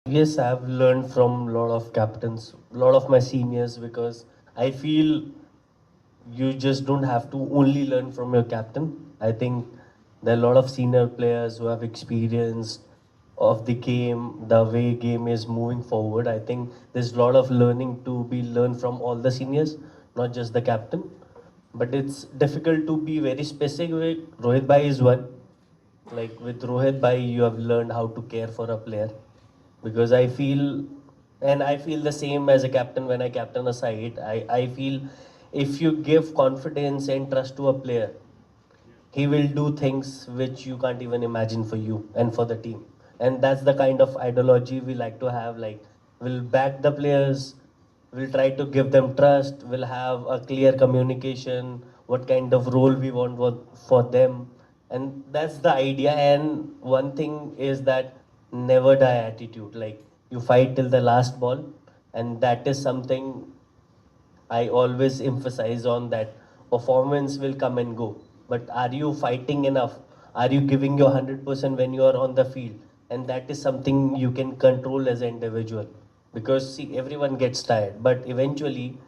Yes, I've learned from a lot of captains, a lot of my seniors, because I feel you just don't have to only learn from your captain. I think there are a lot of senior players who have experience of the game, the way game is moving forward. I think there's a lot of learning to be learned from all the seniors, not just the captain. But it's difficult to be very specific. Rohit Bhai is one. Like with Rohit Bhai, you have learned how to care for a player, because I feel, and I feel the same as a captain when I captain a side. I feel if you give confidence and trust to a player, he will do things which you can't even imagine for you and for the team. And that's the kind of ideology we like to have. Like, we'll back the players, we'll try to give them trust, we'll have a clear communication, what kind of role we want for them. And that's the idea. And one thing is that never die attitude. Like, you fight till the last ball, and that is something I always emphasize on, that performance will come and go. But are you fighting enough? Are you giving your 100% when you are on the field? And that is something you can control as an individual. Because see, everyone gets tired, but eventually,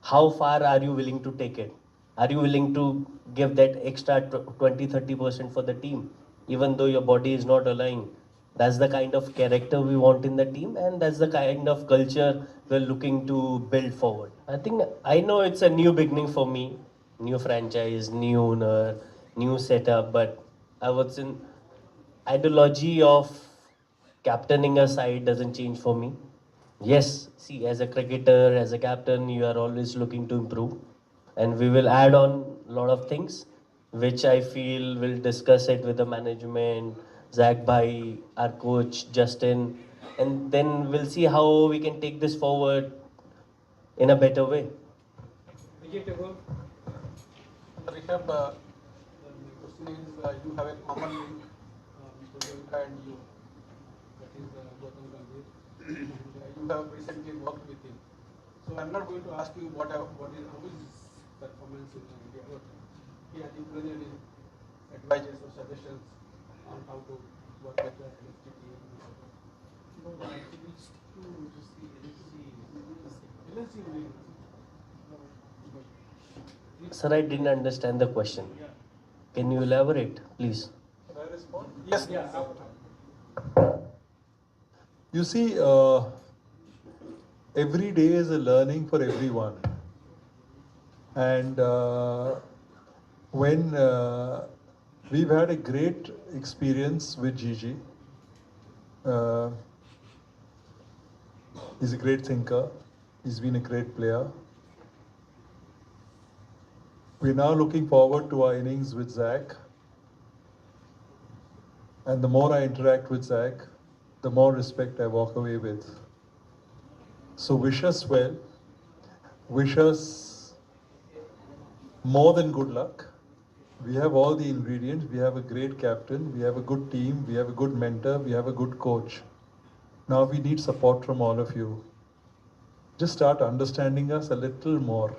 how far are you willing to take it? Are you willing to give that extra 20-30% for the team, even though your body is not aligned? That's the kind of character we want in the team, and that's the kind of culture we're looking to build forward. I think I know it's a new beginning for me, new franchise, new owner, new setup, but I was in ideology of captaining a side doesn't change for me. Yes, see, as a cricketer, as a captain, you are always looking to improve, and we will add on a lot of things, which I feel we'll discuss it with the management, Zach Bhai, our coach Justin, and then we'll see how we can take this forward in a better way. Rishabh, my question is, you have a common link, Mr. Devika and you, that is Gautam Gambhir, and you have recently worked with him. So I'm not going to ask you how is his performance in India, but he has included in advices or suggestions on how to work with the LSG team. No, actually, to just the LSG only. Sir, I didn't understand the question. Can you elaborate, please? Should I respond? Yes. Yeah. You see, every day is a learning for everyone. And when we've had a great experience with Gigi, uh, he's a great thinker, he's been a great player. We're now looking forward to our innings with Zach. And the more I interact with Zach, the more respect I walk away with. So wish us well. Wish us more than good luck. We have all the ingredients. We have a great captain. We have a good team. We have a good mentor. We have a good coach. Now we need support from all of you. Just start understanding us a little more.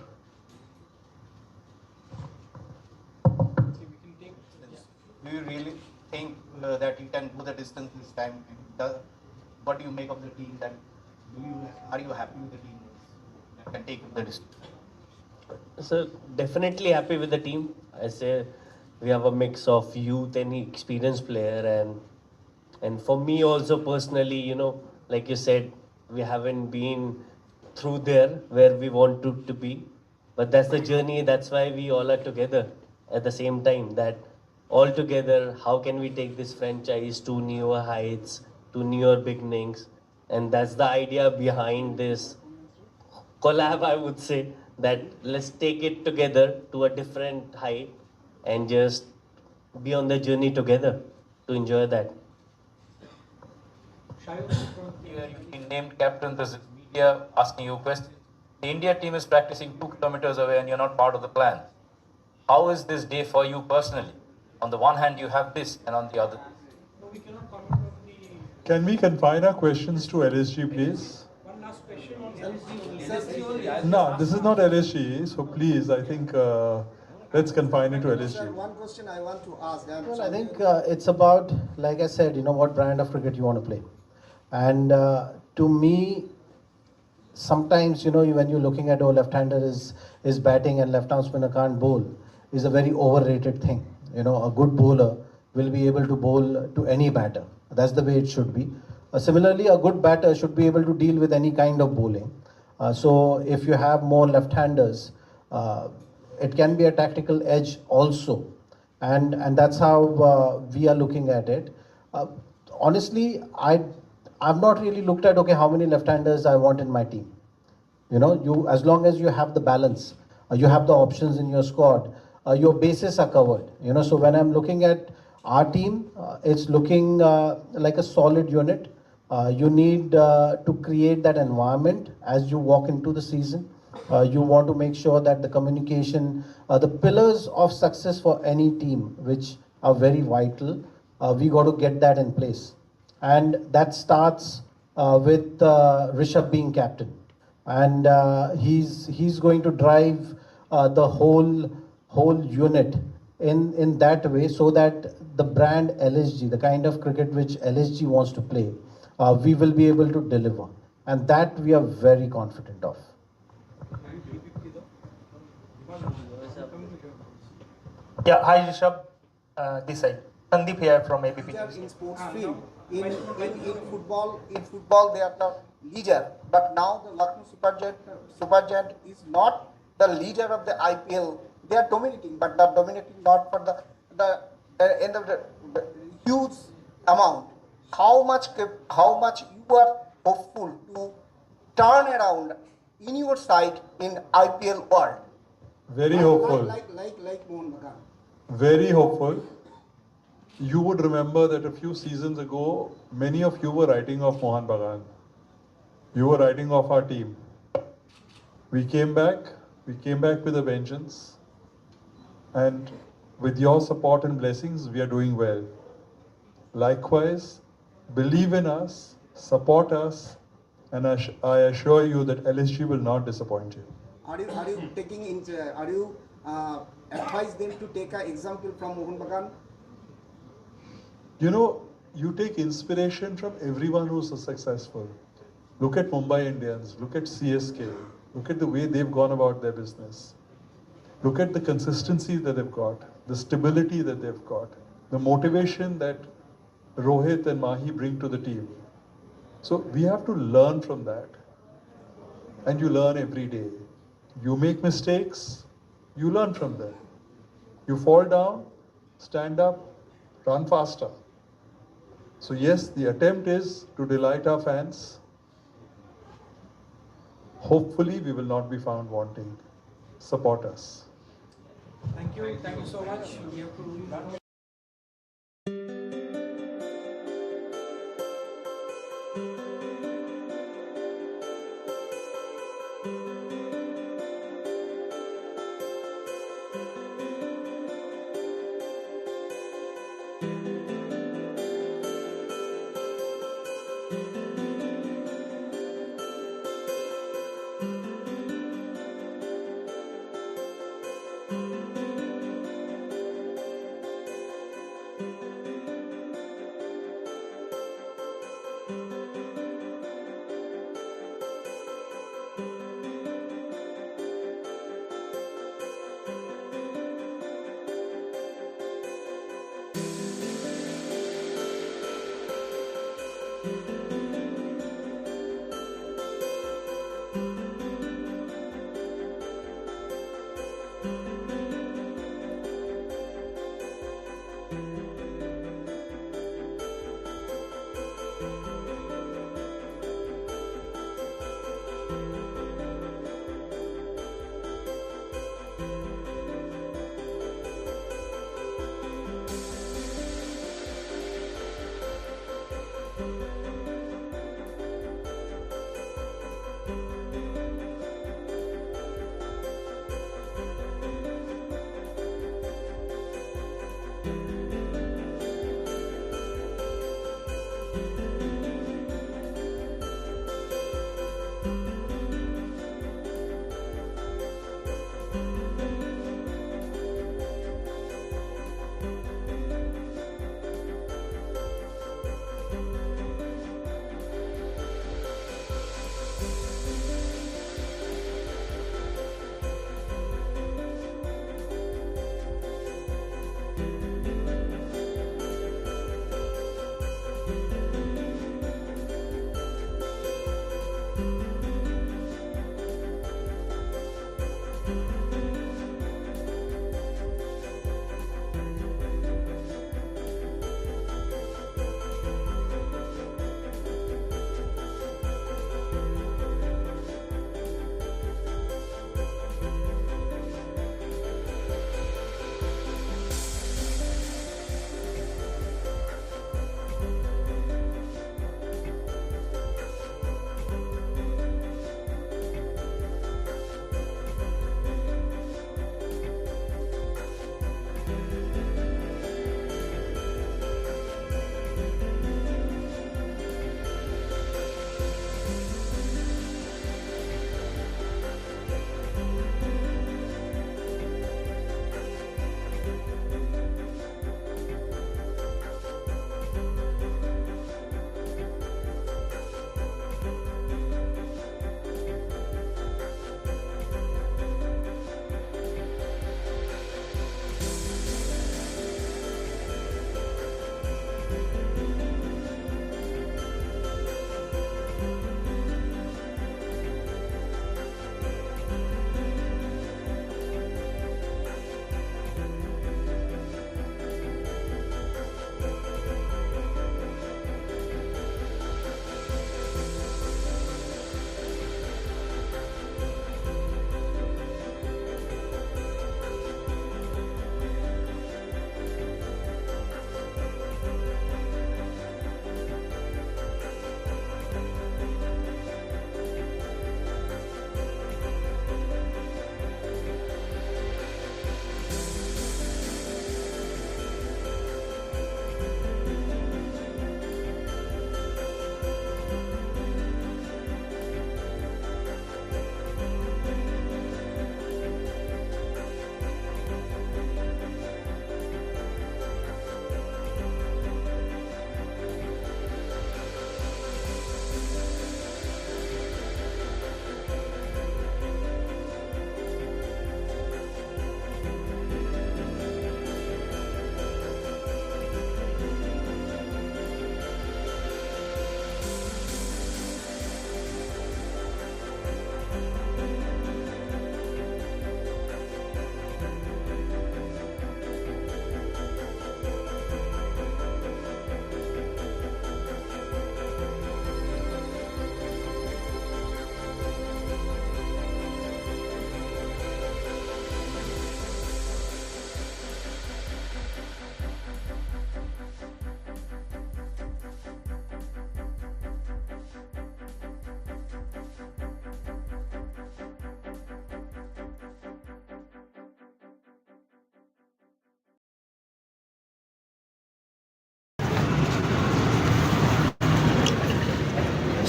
Do you really think that you can do the distance this time? What do you make of the team? Are you happy with the team that can take the distance? So definitely happy with the team. I say we have a mix of youth and experienced player, and for me also personally, like you said, we haven't been through there where we want to be, but that's the journey. That's why we all are together at the same time. That all together, how can we take this franchise to newer heights, to newer beginnings, and that's the idea behind this collab. I would say that let's take it together to a different height and just be on the journey together to enjoy that. You've been named captain. This is media asking you questions. The India team is practicing 2 kilometers away and you're not part of the plan. How is this day for you personally? On the one hand, you have this, and on the other. No, we cannot comment on the. Can we confine our questions to LSG, please? One last question on LSG only. No, this is not LSG, so please, I think let's confine it to LSG. Sir, one question I want to ask. Well, I think it's about, like I said, what brand of cricket you want to play. And to me, sometimes, when you're looking at, oh, left-hander is batting and left-arm spinner can't bowl, is a very overrated thing. A good bowler will be able to bowl to any batter. That's the way it should be. Similarly, a good batter should be able to deal with any kind of bowling. So if you have more left-handers, it can be a tactical edge also, and that's how we are looking at it. Honestly, I've not really looked at, okay, how many left-handers I want in my team. You, as long as you have the balance, you have the options in your squad, your bases are covered. So when I'm looking at our team, it's looking like a solid unit. You need to create that environment as you walk into the season. You want to make sure that the communication, the pillars of success for any team, which are very vital, we got to get that in place. And that starts with Rishabh being captain, and he's going to drive the whole unit in that way, so that the brand LSG, the kind of cricket which LSG wants to play, we will be able to deliver, and that we are very confident of. Yeah, hi Rishabh, this side. Sandeep here from ABP. In sports field, in football they are the leader, but now the Lucknow Supergiant is not the leader of the IPL. They are dominating, but not dominating not for the end of the huge amount. How much you are hopeful to turn around in your side in IPL world? Very hopeful. Like Mohan Bagan. Very hopeful. You would remember that a few seasons ago, many of you were writing off Mohan Bagan. You were writing off our team. We came back with a vengeance. And with your support and blessings, we are doing well. Likewise, believe in us, support us, and I assure you that LSG will not disappoint you. Are you taking are you advise them to take an example from Mohan Bagan? You take inspiration from everyone who's successful. Look at Mumbai Indians, look at CSK, look at the way they've gone about their business. Look at the consistency that they've got, the stability that they've got, the motivation that Rohit and Mahi bring to the team. So we have to learn from that. And you learn every day. You make mistakes, you learn from them. You fall down, stand up, run faster. So yes, the attempt is to delight our fans. Hopefully we will not be found wanting. Support us. Thank you so much. We have to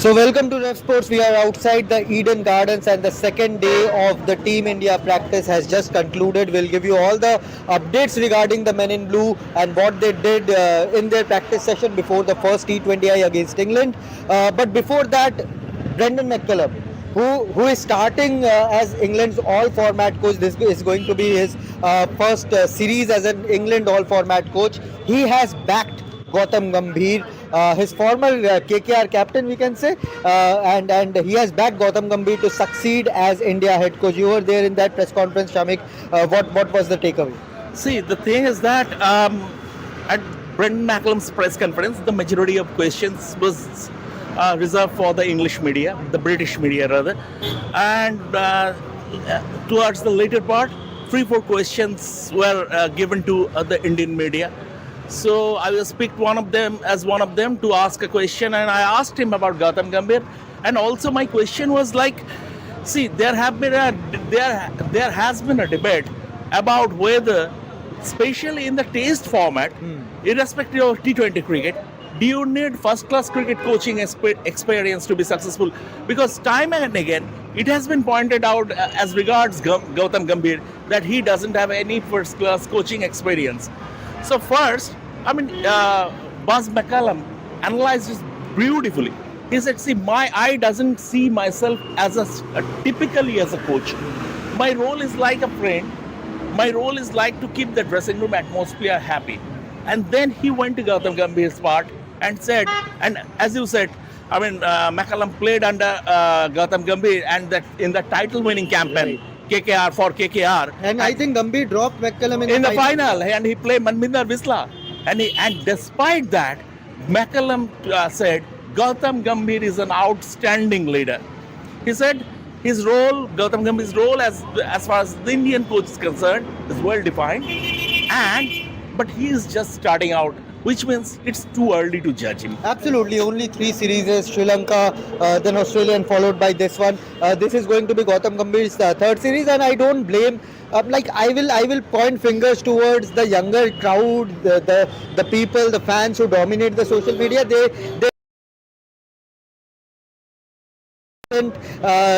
So welcome to Ref Sports. We are outside the Eden Gardens and the second day of the Team India practice has just concluded. We'll give you all the updates regarding the men in blue and what they did in their practice session before the first T20I against England. But before that, Brendan McCullum, who is starting as England's all-format coach. This is going to be his first series as an England all-format coach. He has backed Gautam Gambhir, his former KKR captain, we can say, and he has backed Gautam Gambhir to succeed as India head coach. You were there in that press conference, Shamik. What was the takeaway? See, the thing is that at Brendan McCullum's press conference, the majority of questions was reserved for the English media, the British media rather, and towards the later part, 3-4 questions were given to the Indian media. So I was picked one of them to ask a question, and I asked him about Gautam Gambhir, and also my question was like, see, there has been a debate about whether, especially in the Test format, irrespective of T20 cricket, do you need first-class cricket coaching experience to be successful? Because time and again, it has been pointed out as regards Gautam Gambhir that he doesn't have any first-class coaching experience. So first, Buzz McCullum analyzed this beautifully. He said, see, I doesn't see myself as typically as a coach. My role is like a friend. My role is like to keep the dressing room atmosphere happy. And then he went to Gautam Gambhir's part and said, and as you said, McCullum played under Gautam Gambhir and that in the title-winning campaign. KKR. And I think Gambhir dropped McCullum in the final, and he played Manminder Visla. And despite that, McCullum said, Gautam Gambhir is an outstanding leader. He said his role, Gautam Gambhir's role as far as the Indian coach is concerned, is well defined. But he is just starting out, which means it's too early to judge him. Absolutely, only 3 series, Sri Lanka, then Australia, and followed by this one. This is going to be Gautam Gambhir's third series, and I don't blame. I will point fingers towards the younger crowd, the people, the fans who dominate the social media. They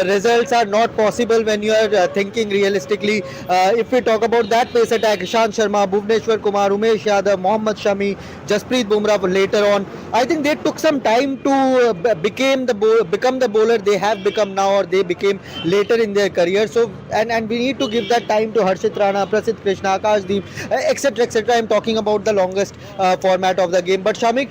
results are not possible when you are thinking realistically. If we talk about that pace attack, Ishant Sharma, Bhuvneshwar Kumar, Umesh Yadav, Mohammad Shami, Jasprit Bumrah later on, I think they took some time to become the bowler they have become now, or they became later in their career. So and we need to give that time to Harshit Rana, Prasidh Krishna, Akashdeep, etc. etc. I'm talking about the longest format of the game. But Shamik,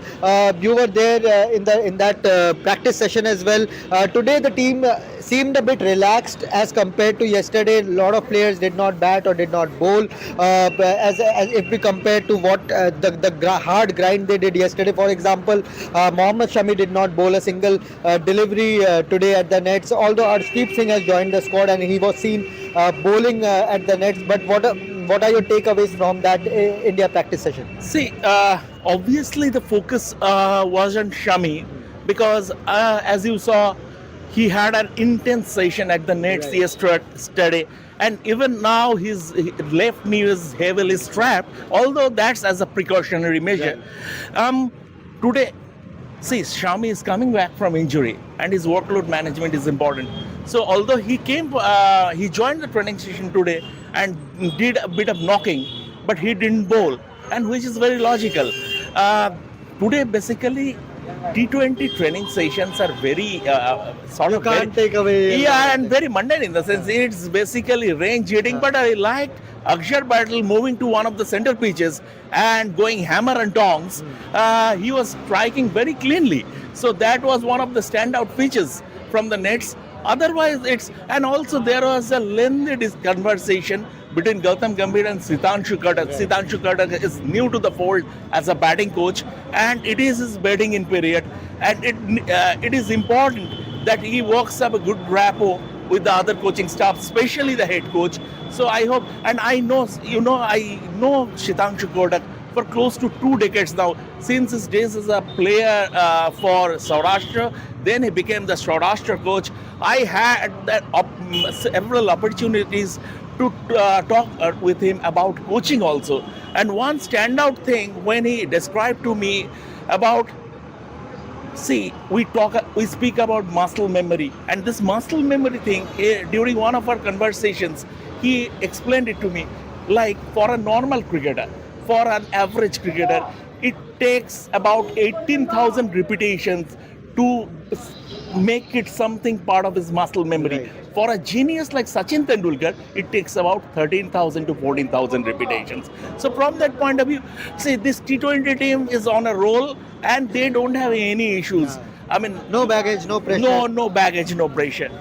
you were there in that practice session as well. Today the team seemed a bit relaxed as compared to yesterday. A lot of players did not bat or did not bowl. As if we compare to what the hard grind they did yesterday, for example, Mohammad Shami did not bowl a single delivery today at the nets. Although Arshdeep Singh has joined the squad and he was seen bowling at the nets. But what are your takeaways from that India practice session? See, obviously the focus was on Shami because as you saw, he had an intense session at the nets yesterday, and even now his left knee is heavily strapped, although that's as a precautionary measure. Today, see, Shami is coming back from injury and his workload management is important. So although he joined the training session today and did a bit of knocking, but he didn't bowl, and which is very logical. Today, basically, T20 training sessions are very Take away. Yeah, and very mundane in the sense it's basically range hitting. But I liked Akshar Patel moving to one of the center pitches and going hammer and tongs. He was striking very cleanly. So that was one of the standout pitches from the nets. Otherwise, and also there was a lengthy conversation between Gautam Gambhir and Sitanshu Katak. Sitanshu Katak is new to the fold as a batting coach, and it is his batting in period. And it is important that he works up a good rapport with the other coaching staff, especially the head coach. So I hope, and I know Sitanshu Katak for close to 2 decades now, since his days as a player for Saurashtra. Then he became the Saurashtra coach. I had several opportunities to talk with him about coaching also. And one standout thing when he described to me about See, we speak about muscle memory, and this muscle memory thing, during one of our conversations, he explained it to me. Like for a normal cricketer, for an average cricketer, it takes about 18,000 repetitions to make it something part of his muscle memory. Right. For a genius like Sachin Tendulkar, it takes about 13,000 to 14,000 repetitions. So from that point of view, see, this T20 team is on a roll and they don't have any issues. I mean, No baggage, no pressure. no baggage, no pressure.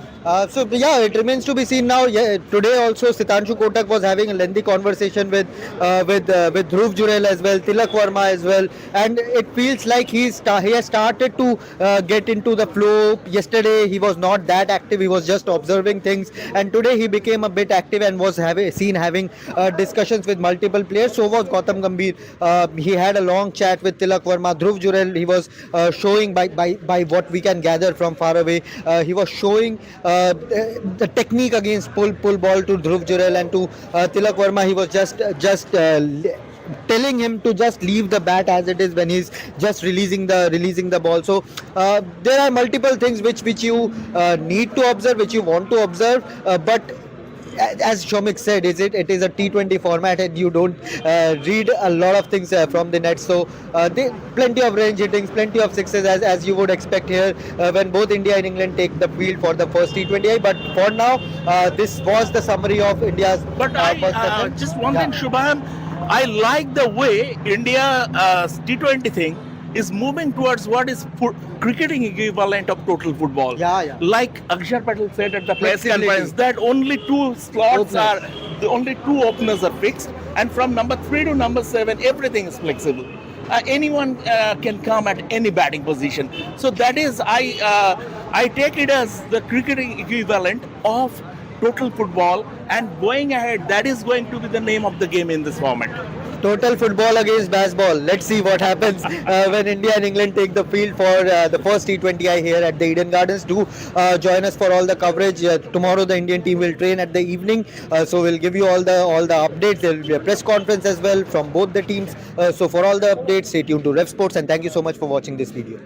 So yeah, it remains to be seen now. Yeah, today also Sitanshu Kotak was having a lengthy conversation with Dhruv Jurel as well, Tilak Verma as well, and it feels like he has started to get into the flow. Yesterday he was not that active; he was just observing things, and today he became a bit active and was having discussions with multiple players. So was Gautam Gambhir. He had a long chat with Tilak Verma, Dhruv Jurel. He was showing by what we can gather from far away. He was showing. The technique against pull ball to Dhruv Jurel and to Tilak Verma. He was just telling him to just leave the bat as it is when he's just releasing the ball. So there are multiple things which you need to observe, which you want to observe, but as Shomik said, it is a T20 format and you don't read a lot of things from the net. So plenty of range hittings, plenty of sixes as you would expect here when both India and England take the field for the first T20I. But for now, this was the summary of India's But first session. just one thing, Yeah. Shubham, I like the way India T20 thing is moving towards what is cricketing equivalent of total football. Yeah. Like Akshar Patel said at the press Flexibility. conference, that only two slots Openers. only two openers are fixed, and from number 3 to number 7, everything is flexible. Anyone can come at any batting position. So that is, I take it as the cricketing equivalent of total football, and going ahead, that is going to be the name of the game in this format. Total football against baseball. Let's see what happens when India and England take the field for the first T20I here at the Eden Gardens. Do join us for all the coverage. Tomorrow the Indian team will train at the evening, so we'll give you all the updates. There will be a press conference as well from both the teams. So for all the updates, stay tuned to Rev Sports, and thank you so much for watching this video.